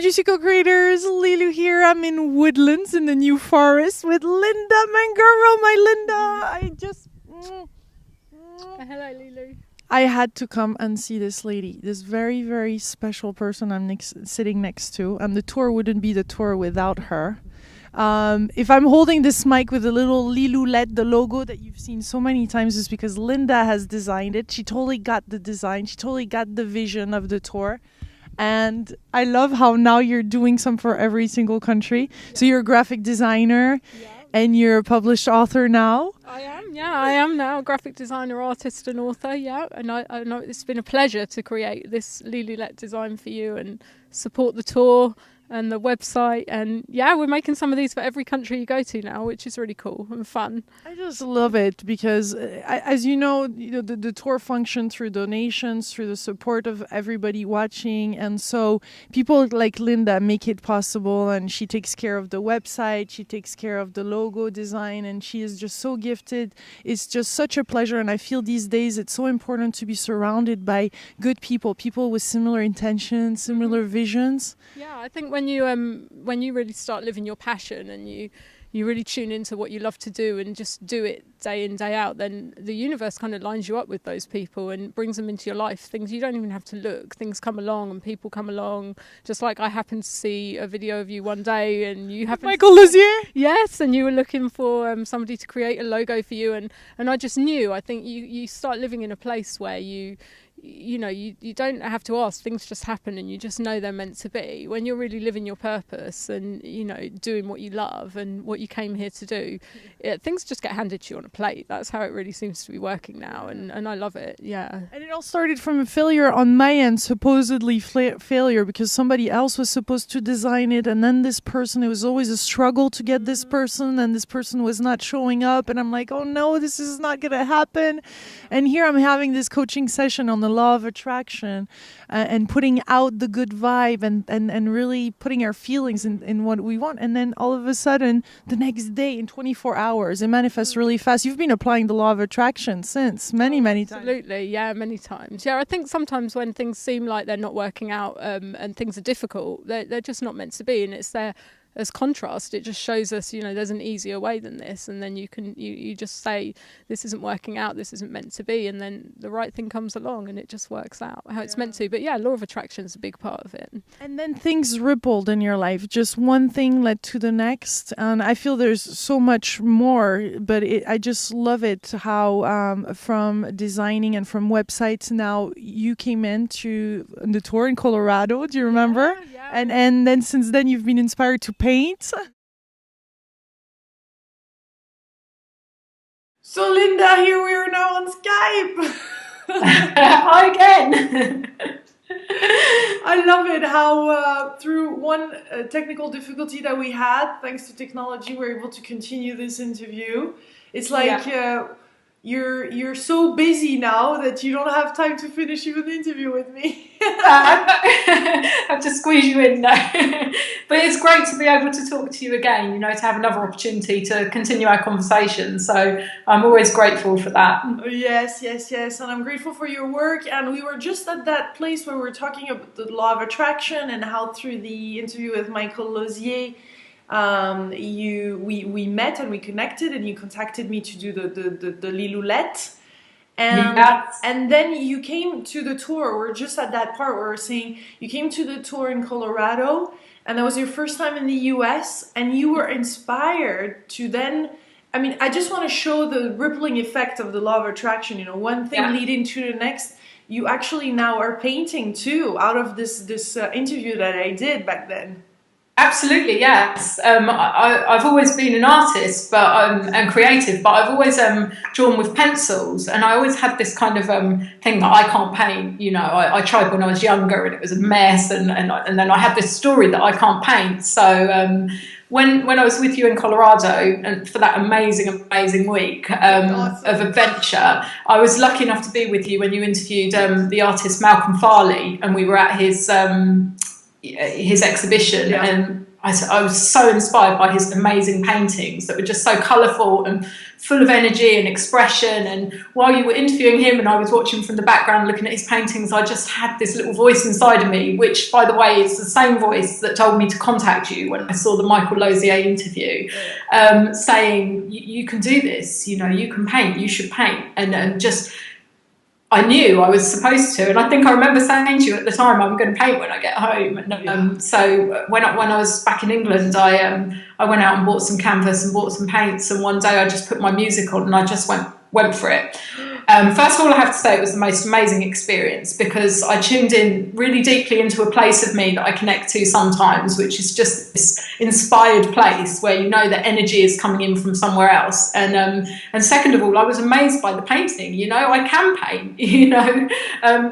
Merida co-creators, Lilou here. I'm in Woodlands in the New Forest with Lynda Mangoro, my Lynda. Hello, Lilou. I had to come and see this lady, this very, very special person I'm sitting next to. And the tour wouldn't be the tour without her. If I'm holding this mic with a little Lilou, the logo that you've seen so many times, is because Lynda has designed it. She totally got the design. She totally got the vision of the tour. And I love how now you're doing some for every single country. Yeah. So you're a graphic designer, and you're a published author now. I am now a graphic designer, artist and author, and I know it's been a pleasure to create this Lilou design for you and support the tour and the website, and we're making some of these for every country you go to now, which is really cool and fun. I just love it because, as you know, the tour functions through donations, through the support of everybody watching, and so people like Lynda make it possible, and she takes care of the website, she takes care of the logo design, and she is just so gifted. It's just such a pleasure, and I feel these days it's so important to be surrounded by good people with similar intentions, similar visions. Yeah, I think when you really start living your passion and you really tune into what you love to do and just do it day in, day out, then the universe kind of lines you up with those people and brings them into your life. Things you don't even have to look. Things come along and people come along. Just like I happened to see a video of you one day and you happened Michael Lozier? Yes, and you were looking for somebody to create a logo for you, and I just knew. I think you start living in a place where you don't have to ask, things just happen and you just know they're meant to be. When you're really living your purpose and doing what you love and what you came here to do, things just get handed to you on a plate. That's how it really seems to be working now, and I love it. And it all started from a failure on my end, supposedly failure, because somebody else was supposed to design it, and then this person, it was always a struggle to get this person, and this person was not showing up, and I'm like, oh no, this is not gonna happen. And here I'm having this coaching session on the law of attraction, and putting out the good vibe, and really putting our feelings in what we want, and then all of a sudden the next day, in 24 hours, it manifests really fast. You've been applying the law of attraction since many times. Absolutely, many times. I think sometimes when things seem like they're not working out, and things are difficult, they're just not meant to be, and it's there as contrast. It just shows us, there's an easier way than this, and then you just say, this isn't working out, this isn't meant to be, and then the right thing comes along and it just works out how it's meant to. But law of attraction is a big part of it. And then things rippled in your life. Just one thing led to the next, and I feel there's so much more, but I just love it how from designing and from websites, now you came into the tour in Colorado. Do you remember? And then since then you've been inspired to paint. So Lynda, here we are now on Skype. Hi again. I love it how through one technical difficulty that we had, thanks to technology, we're able to continue this interview. It's like you're so busy now that you don't have time to finish even the interview with me. I have to squeeze you in now. But it's great to be able to talk to you again, to have another opportunity to continue our conversation. So I'm always grateful for that. Yes. And I'm grateful for your work. And we were just at that place where we're talking about the law of attraction and how through the interview with Michael Lozier, we met and we connected, and you contacted me to do the Lilou. And then you came to the tour. We're just at that part where we're saying you came to the tour in Colorado, and that was your first time in the US, and you were inspired to then, I just want to show the rippling effect of the law of attraction, one thing leading to the next. You actually now are painting too, out of this interview that I did back then. Absolutely, yes. I've always been an artist, and creative, but I've always drawn with pencils, and I always had this kind of thing that I can't paint. I tried when I was younger, and it was a mess, and then I had this story that I can't paint. So when I was with you in Colorado, and for that amazing week of adventure, I was lucky enough to be with you when you interviewed the artist Malcolm Farley, and we were at his exhibition, and I was so inspired by his amazing paintings that were just so colourful and full of energy and expression. And while you were interviewing him and I was watching from the background looking at his paintings, I just had this little voice inside of me, which, by the way, is the same voice that told me to contact you when I saw the Michael Lozier interview, saying, you can do this, you know, you can paint, you should paint. And just, I knew I was supposed to, and I think I remember saying to you at the time, I'm going to paint when I get home. And so when I was back in England, I went out and bought some canvas and bought some paints, and one day I just put my music on and I just went for it. First of all, I have to say it was the most amazing experience, because I tuned in really deeply into a place of me that I connect to sometimes, which is just this inspired place where you know that energy is coming in from somewhere else. And second of all, I was amazed by the painting. You know, I can paint. You know,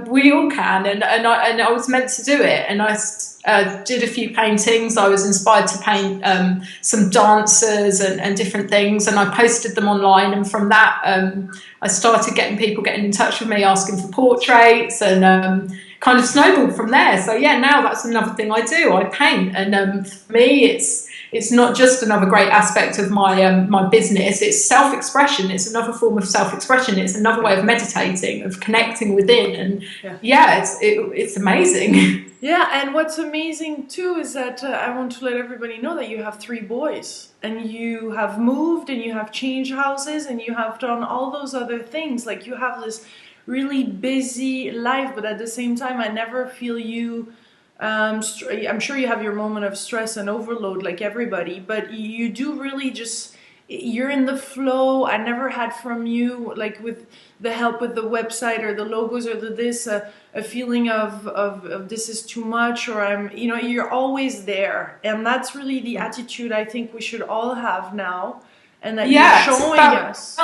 we all can, and I was meant to do it. And I did a few paintings. I was inspired to paint some dancers and different things, and I posted them online. And from that, I started getting people getting in touch with me, asking for portraits, and kind of snowballed from there. So yeah, now that's another thing I do. I paint, and for me, it's not just another great aspect of my business. It's self-expression. It's another form of self-expression. It's another way of meditating, of connecting within, and it's amazing. Yeah, and what's amazing too is that I want to let everybody know that you have 3 boys, and you have moved, and you have changed houses, and you have done all those other things. Like, you have this really busy life, but at the same time, I never feel you. I'm sure you have your moment of stress and overload like everybody, but you do really just, you're in the flow. I never had from you, like with the help with the website or the logos or a feeling of this is too much, or you're always there. And that's really the attitude I think we should all have now, and that you're showing us.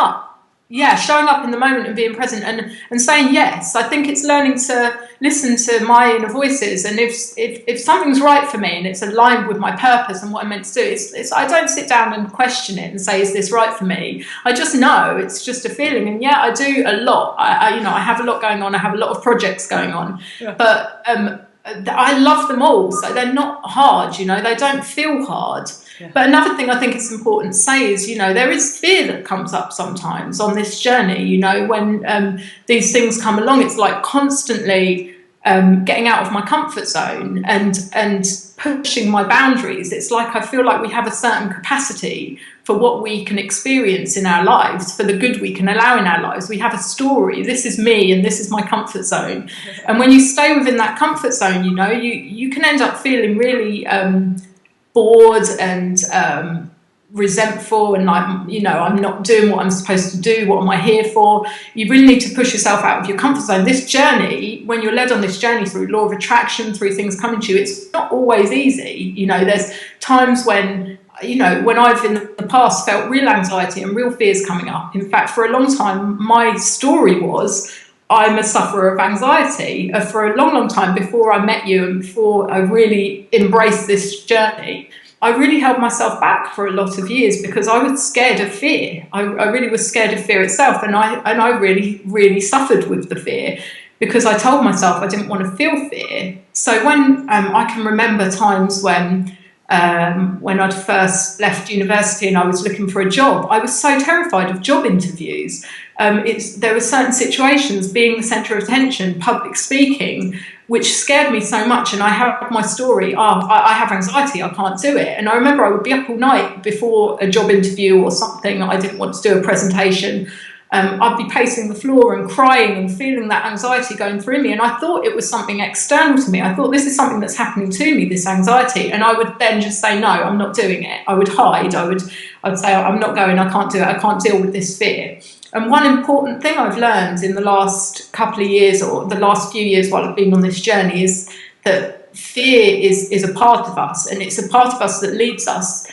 Yeah, showing up in the moment and being present and saying yes. I think it's learning to listen to my inner voices, and if something's right for me and it's aligned with my purpose and what I'm meant to do, it's I don't sit down and question it and say, is this right for me? I just know it's just a feeling. And yeah, I do a lot. I have a lot going on. I have a lot of projects going on, but I love them all. So they're not hard. You know, they don't feel hard. Yeah. But another thing I think it's important to say is, you know, there is fear that comes up sometimes on this journey. You know, when these things come along, it's like constantly getting out of my comfort zone and pushing my boundaries. It's like I feel like we have a certain capacity for what we can experience in our lives, for the good we can allow in our lives. We have a story. This is me and this is my comfort zone. And when you stay within that comfort zone, you know, you can end up feeling really bored and resentful, and like, you know, I'm not doing what I'm supposed to do. What am I here for? You really need to push yourself out of your comfort zone. This journey, when you're led on this journey through law of attraction, through things coming to you, it's not always easy. You know, there's times when, you know, when I've in the past felt real anxiety and real fears coming up. In fact, for a long time, my story was I'm a sufferer of anxiety. For a long, long time before I met you and before I really embraced this journey, I really held myself back for a lot of years because I was scared of fear. I really was scared of fear itself, and I really, really suffered with the fear because I told myself I didn't want to feel fear. So when I can remember times when I'd first left university and I was looking for a job, I was so terrified of job interviews. There were certain situations, being the centre of attention, public speaking, which scared me so much. And I have my story, I have anxiety, I can't do it. And I remember I would be up all night before a job interview or something. I didn't want to do a presentation. I'd be pacing the floor and crying and feeling that anxiety going through me. And I thought it was something external to me. I thought, this is something that's happening to me, this anxiety. And I would then just say, no, I'm not doing it. I would hide. I'd say, I'm not going, I can't do it. I can't deal with this fear. And one important thing I've learned in the last couple of years, or the last few years while I've been on this journey, is that fear is a part of us, and it's a part of us that leads us.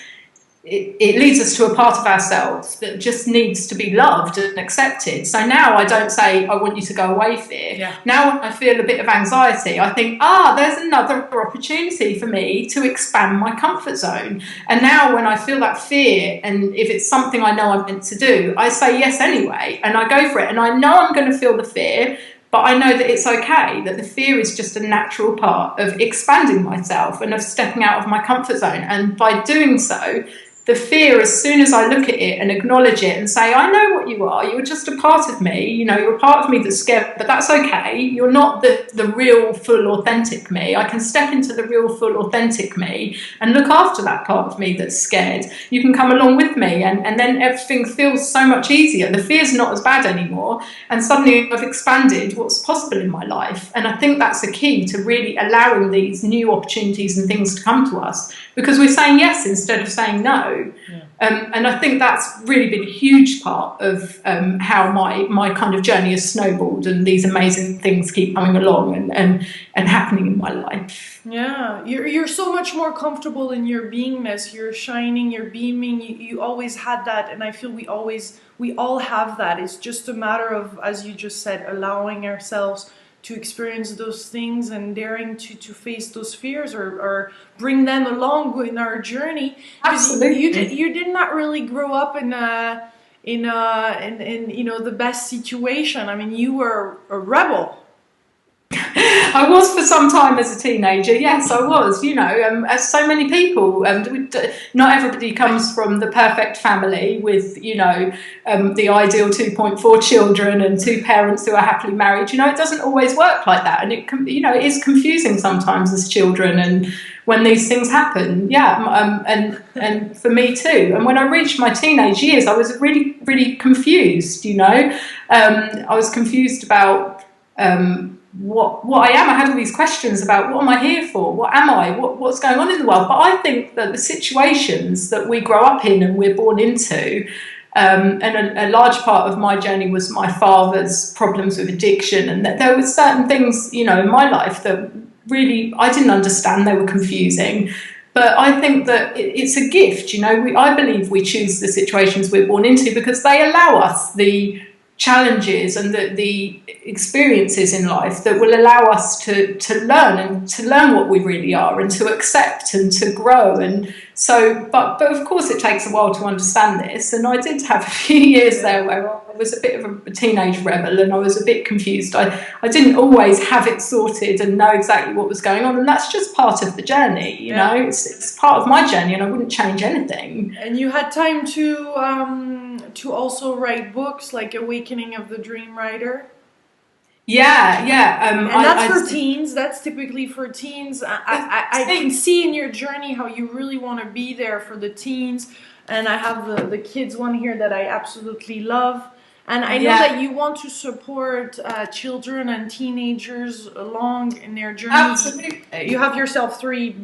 It leads us to a part of ourselves that just needs to be loved and accepted. So now I don't say, I want you to go away, fear. Yeah. Now when I feel a bit of anxiety, I think, there's another opportunity for me to expand my comfort zone. And now when I feel that fear, and if it's something I know I'm meant to do, I say yes anyway, and I go for it. And I know I'm going to feel the fear, But I know that it's okay, that the fear is just a natural part of expanding myself and of stepping out of my comfort zone. And by doing so, the fear, as soon as I look at it and acknowledge it and say, I know what you are, you're just a part of me, you know, you're a part of me that's scared, but that's okay. You're not the real, full, authentic me. I can step into the real, full, authentic me and look after that part of me that's scared. You can come along with me, and then everything feels so much easier. The fear's not as bad anymore, and suddenly I've expanded what's possible in my life. And I think that's the key to really allowing these new opportunities and things to come to us, because we're saying yes instead of saying no. Yeah. And I think that's really been a huge part of how my kind of journey has snowballed, and these amazing things keep coming along and happening in my life. Yeah, you're so much more comfortable in your beingness. You're shining, you're beaming. You always had that, and I feel we all have that. It's just a matter of, as you just said, allowing ourselves to experience those things and daring to face those fears or bring them along in our journey. Absolutely. You did not really grow up in you know, the best situation. I mean, you were a rebel. I was for some time as a teenager. Yes, I was. You know, as so many people, not everybody comes from the perfect family with, you know, the ideal 2.4 children and two parents who are happily married. You know, it doesn't always work like that, and it is confusing sometimes as children. And when these things happen, and for me too. And when I reached my teenage years, I was really, really confused. You know, I was confused about. What I am. I had all these questions about what am I here for? What am I? What's going on in the world? But I think that the situations that we grow up in and we're born into, and a large part of my journey was my father's problems with addiction, and that there were certain things, you know, in my life that really I didn't understand. They were confusing. But I think that it's a gift, you know. I believe we choose the situations we're born into because they allow us the challenges and the experiences in life that will allow us to learn what we really are and to accept and to grow. And so but of course it takes a while to understand this, and I did have a few years there where I was a bit of a teenage rebel and I was a bit confused. I didn't always have it sorted and know exactly what was going on, and that's just part of the journey, you know. It's part of my journey, and I wouldn't change anything. And you had time to also write books like Awakening of the Dream Writer. Yeah. And that's for teens. That's typically for teens. I can see in your journey how you really want to be there for the teens. And I have the kids one here that I absolutely love. And I know that you want to support children and teenagers along in their journey. Absolutely. You have yourself 3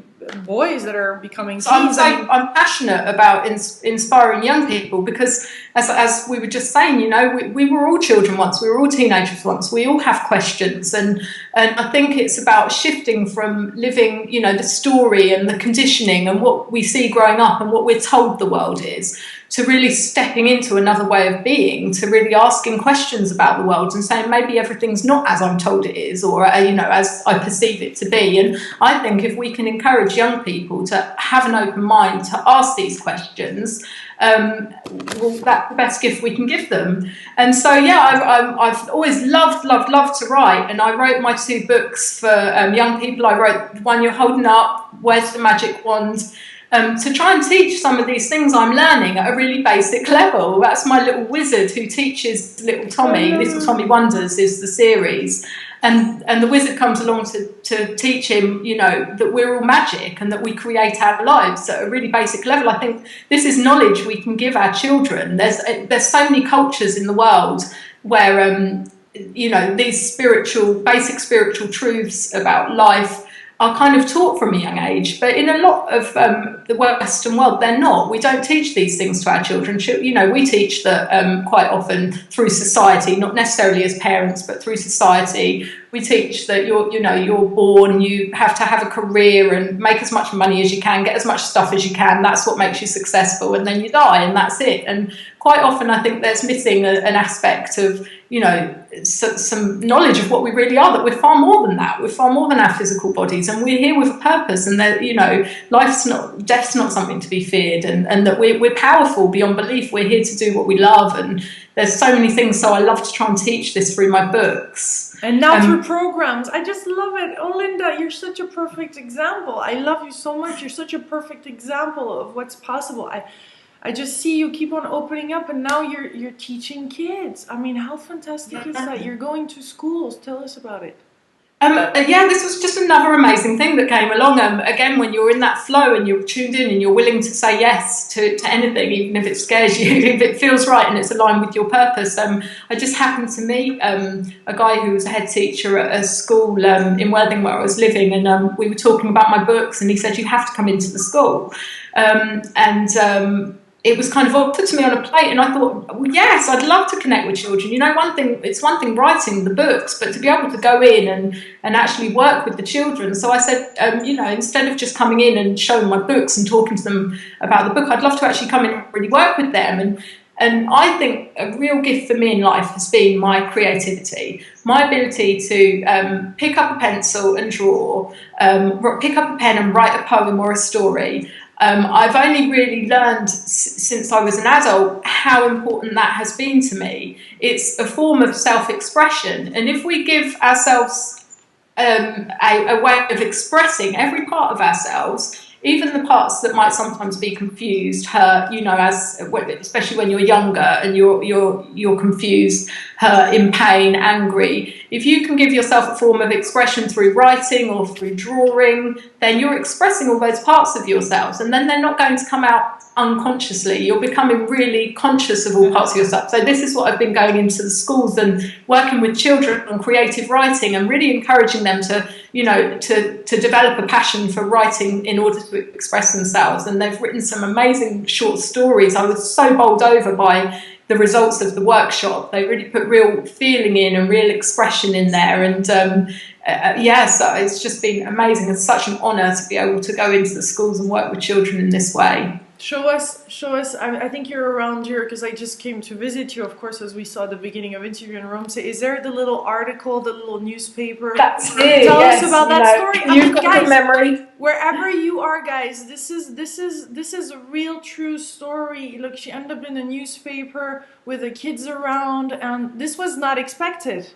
boys that are becoming teens. I'm passionate about inspiring young people because, as we were just saying, you know, we were all children once, we were all teenagers once, we all have questions, and I think it's about shifting from living, you know, the story and the conditioning and what we see growing up and what we're told the world is, to really stepping into another way of being, to really asking questions about the world and saying maybe everything's not as I'm told it is, or you know, as I perceive it to be. And I think if we can encourage young people to have an open mind to ask these questions, well, that's the best gift we can give them. And so I've always loved to write, and I wrote my 2 books for young people. I wrote the one you're holding up, Where's the Magic Wand? To try and teach some of these things I'm learning at a really basic level. That's my little wizard who teaches little Tommy. Little Tommy Wonders is the series. And the wizard comes along to teach him, you know, that we're all magic and that we create our lives at a really basic level. I think this is knowledge we can give our children. There's so many cultures in the world where, you know, these basic spiritual truths about life are kind of taught from a young age, but in a lot of the Western world, they're not. We don't teach these things to our children. You know, we teach that quite often through society, not necessarily as parents, but through society. We teach that you're born, you have to have a career and make as much money as you can, get as much stuff as you can. That's what makes you successful, and then you die, and that's it. And quite often, I think there's missing an aspect of, you know, some knowledge of what we really are, that we're far more than that. We're far more than our physical bodies, and we're here with a purpose, and that, you know, death's not something to be feared, and that we're powerful beyond belief. We're here to do what we love, and there's so many things. So I love to try and teach this through my books. And now through programs, I just love it. Oh, Lynda, you're such a perfect example. I love you so much. You're such a perfect example of what's possible. I just see you keep on opening up, and now you're teaching kids. I mean, how fantastic is that? You're going to schools. Tell us about it. Yeah, this was just another amazing thing that came along. Again, when you're in that flow and you're tuned in and you're willing to say yes to anything, even if it scares you, if it feels right and it's aligned with your purpose. I just happened to meet a guy who was a head teacher at a school in Worthing where I was living, and we were talking about my books, and he said, you have to come into the school. It was kind of put to me on a plate, and I thought, well, yes, I'd love to connect with children. You know, it's one thing writing the books, but to be able to go in and actually work with the children. So I said, instead of just coming in and showing my books and talking to them about the book, I'd love to actually come in and really work with them. And I think a real gift for me in life has been my creativity, my ability to pick up a pencil and draw, pick up a pen and write a poem or a story. I've only really learned since I was an adult how important that has been to me. It's a form of self-expression, and if we give ourselves a way of expressing every part of ourselves, even the parts that might sometimes be confused, hurt, especially when you're younger and you're confused, hurt, in pain, angry. If you can give yourself a form of expression through writing or through drawing, then you're expressing all those parts of yourselves, and then they're not going to come out unconsciously. You're becoming really conscious of all parts of yourself. So this is what I've been going into the schools and working with children on creative writing and really encouraging them to develop a passion for writing in order to express themselves. And they've written some amazing short stories. I was so bowled over by the results of the workshop. They really put real feeling in and real expression in there. And so it's just been amazing. It's such an honour to be able to go into the schools and work with children in this way. Show us. I think you're around here because I just came to visit you, of course, as we saw at the beginning of interview in Rome. So is there the little article, the little newspaper? That's it. Tell us about that story. You've got the memory. Wherever you are, guys, this is a real true story. Look, she ended up in a newspaper with the kids around, and this was not expected.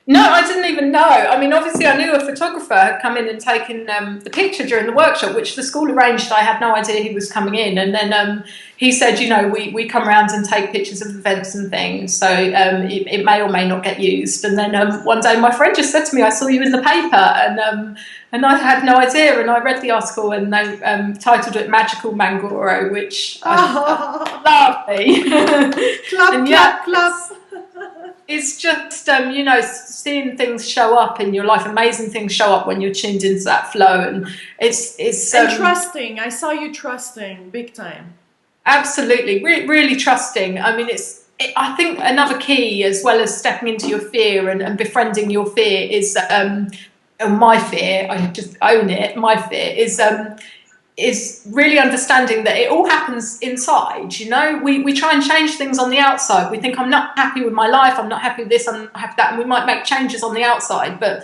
No, I didn't even know. I mean, obviously I knew a photographer had come in and taken the picture during the workshop, which the school arranged. I had no idea he was coming in. And then he said, we come around and take pictures of events and things. So it may or may not get used. And then one day my friend just said to me, I saw you in the paper. And I had no idea. And I read the article, and they titled it Magical Mangoro, which I lovely. Clap, clap. It's just, seeing things show up in your life, amazing things show up when you're tuned into that flow. And it's and trusting. I saw you trusting big time. Absolutely. Really trusting. I mean, I think another key, as well as stepping into your fear and befriending your fear, is my fear. I just own it. My fear is really understanding that it all happens inside. We try and change things on the outside. We think, I'm not happy with my life, I'm not happy with this, I'm not happy with that, and we might make changes on the outside, but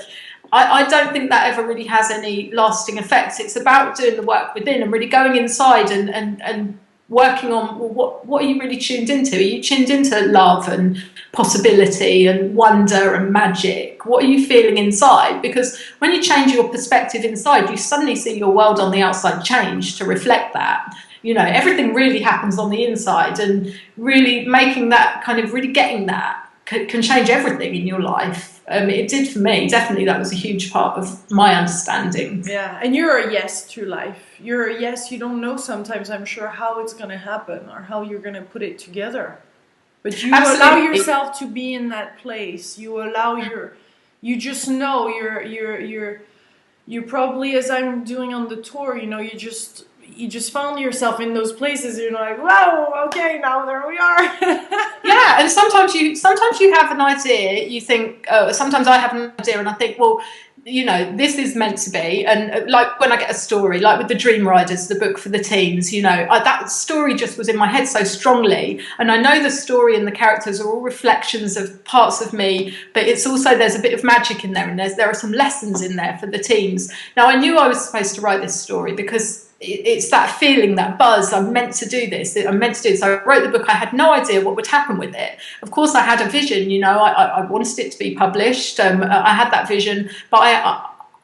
I don't think that ever really has any lasting effects. It's about doing the work within and really going inside and working on, well, what are you really tuned into? Are you tuned into love and possibility and wonder and magic? What are you feeling inside? Because when you change your perspective inside, you suddenly see your world on the outside change to reflect that. Everything really happens on the inside, and really making that kind of really getting that can change everything in your life. It did for me. Definitely, that was a huge part of my understanding. Yeah, and you're a yes to life. You're a yes. You don't know sometimes, I'm sure, how it's going to happen or how you're going to put it together. But you allow yourself to be in that place. You allow you just know you're probably, as I'm doing on the tour, you just found yourself in those places. You're like, whoa, okay, now there we are. Yeah, and sometimes you have an idea. You think, sometimes I have an idea, and I think, well, this is meant to be. And like when I get a story, like with the Dream Riders, the book for the teens, that story just was in my head so strongly. And I know the story and the characters are all reflections of parts of me, but it's also, there's a bit of magic in there, and there are some lessons in there for the teens. Now, I knew I was supposed to write this story because it's that feeling, that buzz. I'm meant to do this. I'm meant to do this. So I wrote the book. I had no idea what would happen with it. Of course, I had a vision. You know, I wanted it to be published. I had that vision, but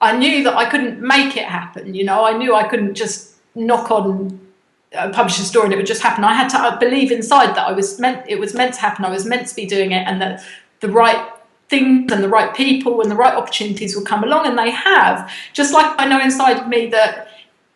I knew that I couldn't make it happen. You know, I knew I couldn't just knock on a publisher's door and it would just happen. I had to believe inside that it was meant to happen. I was meant to be doing it, and that the right things and the right people and the right opportunities will come along, and they have. Just like I know inside of me that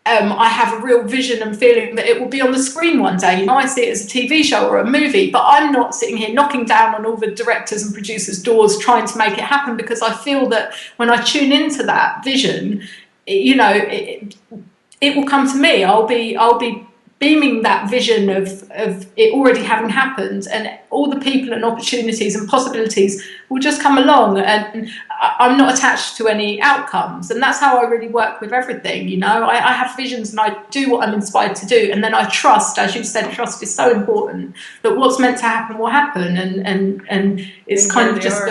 I have a real vision and feeling that it will be on the screen one day. You know, I see it as a TV show or a movie, but I'm not sitting here knocking down on all the directors and producers' doors trying to make it happen, because I feel that when I tune into that vision, you know, it will come to me. I'll be beaming that vision of it already having happened, and all the people and opportunities and possibilities will just come along, and I'm not attached to any outcomes. And that's how I really work with everything. You know, I have visions and I do what I'm inspired to do, and then I trust, as you said, trust is so important, that what's meant to happen will happen, and it's kind of just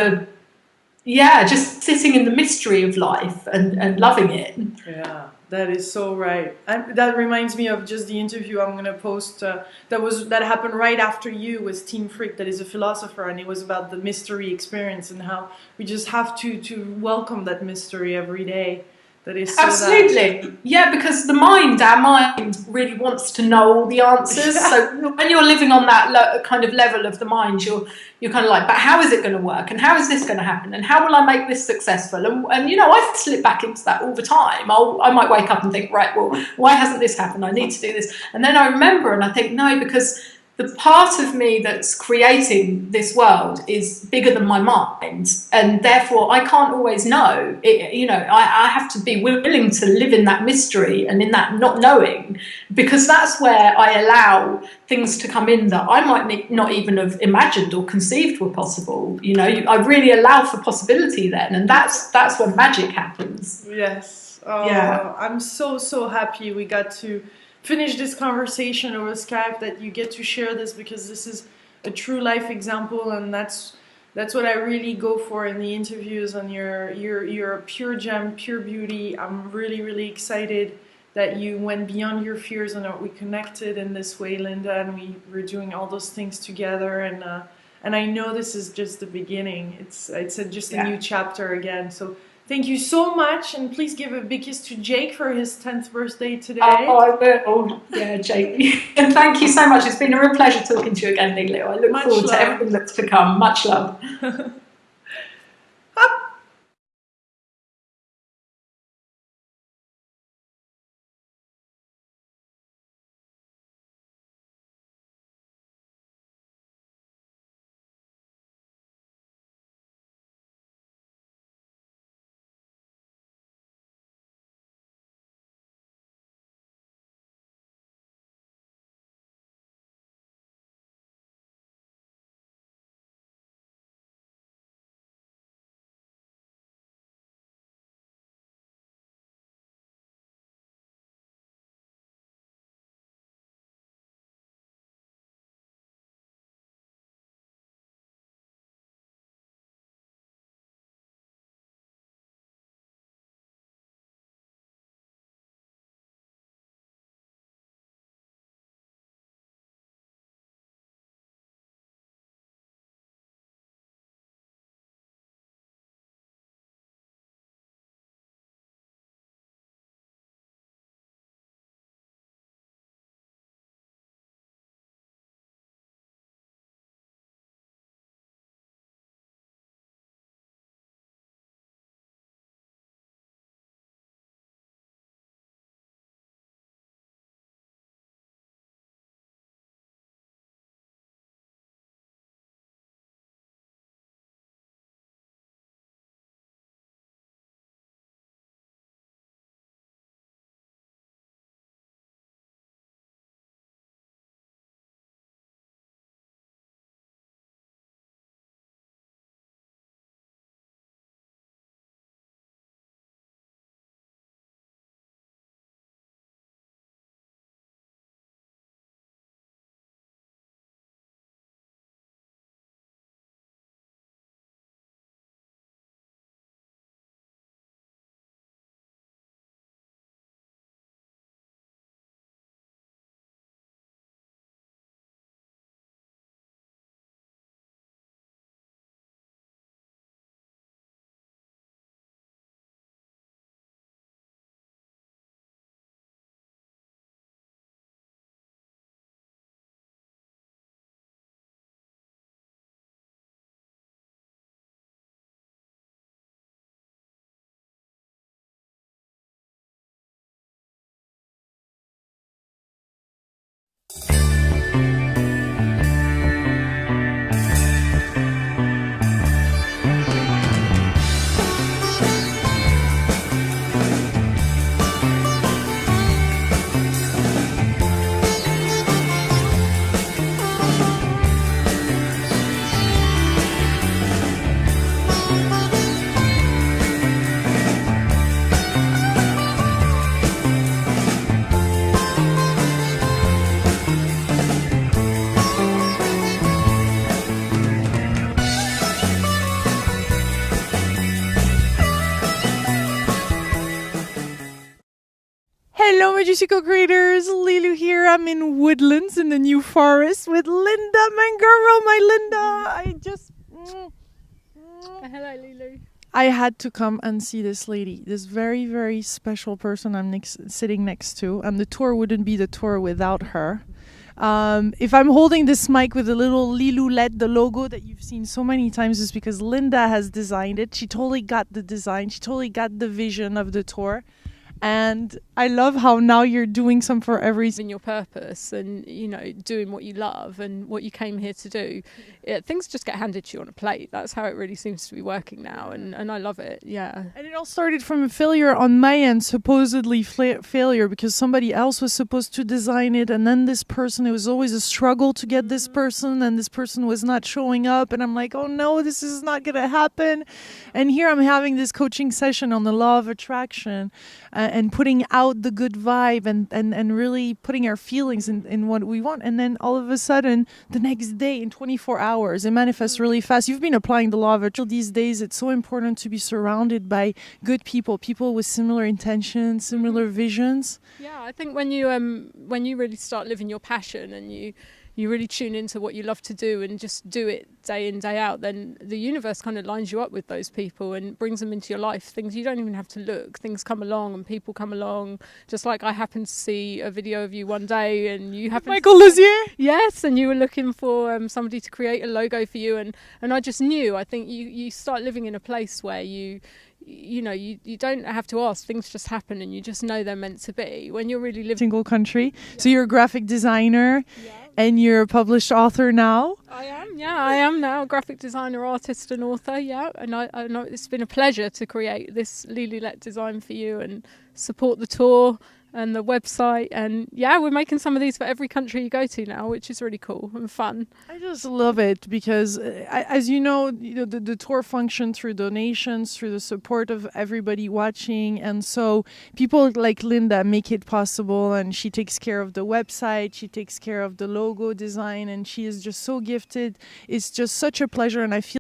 just sitting in the mystery of life and loving it. Yeah, that is so right. And that reminds me of just the interview I'm going to post that happened right after you with Tim Frick, that is a philosopher, and it was about the mystery experience and how we just have to welcome that mystery every day. That is so absolutely, yeah, because our mind really wants to know all the answers. So when you're living on that kind of level of the mind, you're kind of like, but how is it going to work, and how is this going to happen, and how will I make this successful? And you know, I slip back into that all the time. I might wake up and think, right, well, why hasn't this happened? I need to do this, and then I remember and I think, no, because the part of me that's creating this world is bigger than my mind, and therefore I can't always know. You know, I have to be willing to live in that mystery and in that not knowing, because that's where I allow things to come in that I might not even have imagined or conceived were possible. You know, I really allow for possibility then, and that's when magic happens. Yes. Oh, yeah. I'm so happy we got to finish this conversation over Skype, that you get to share this, because this is a true life example, and that's what I really go for in the interviews. And you're a pure gem, pure beauty. I'm really excited that you went beyond your fears and that we connected in this way, Lynda, and we're doing all those things together. And I know this is just the beginning. It's just a new chapter again. So thank you so much, and please give a big kiss to Jake for his 10th birthday today. Oh, I will. Yeah, Jake. And thank you so much. It's been a real pleasure talking to you again, Lilou. I look forward to everything that's to come. Much love. Juicy Co-Creators, Lilou here. I'm in Woodlands in the New Forest with Lynda Mangoro, my Lynda. Hello, Lilou. I had to come and see this lady, this very, very special person I'm sitting next to, and the tour wouldn't be the tour without her. If I'm holding this mic with a little Lilou, the logo that you've seen so many times, is because Lynda has designed it. She totally got the design. She totally got the vision of the tour. And I love how now you're doing some for every... In your purpose and, you know, doing what you love and what you came here to do. Things just get handed to you on a plate. That's how it really seems to be working now. And I love it, yeah. And it all started from a failure on my end, supposedly failure, because somebody else was supposed to design it. And then this person, it was always a struggle to get this person, and this person was not showing up. And I'm like, oh no, this is not going to happen. And here I'm having this coaching session on the law of attraction. And putting out the good vibe and really putting our feelings in what we want. And then all of a sudden, the next day, in 24 hours, it manifests really fast. You've been applying the law of attraction. These days, it's so important to be surrounded by good people with similar intentions, similar visions. Yeah, I think when you really start living your passion and you really tune into what you love to do and just do it day in, day out, then the universe kind of lines you up with those people and brings them into your life. Things you don't even have to look. Things come along and people come along. Just like I happened to see a video of you one day and you happened Michael Luzier? Yes, and you were looking for somebody to create a logo for you. And I just knew, I think you start living in a place where you don't have to ask, things just happen and you just know they're meant to be when you're really living single country. Yeah. So you're a graphic designer, yeah. And you're a published author now. I am now a graphic designer, artist and author, yeah. And I know it's been a pleasure to create this Lilou design for you and support the tour and the website. And yeah, we're making some of these for every country you go to now, which is really cool and fun. I just love it because, as you know, the tour functions through donations, through the support of everybody watching. And so people like Lynda make it possible, and she takes care of the website, she takes care of the logo design, and she is just so gifted. It's just such a pleasure, and I feel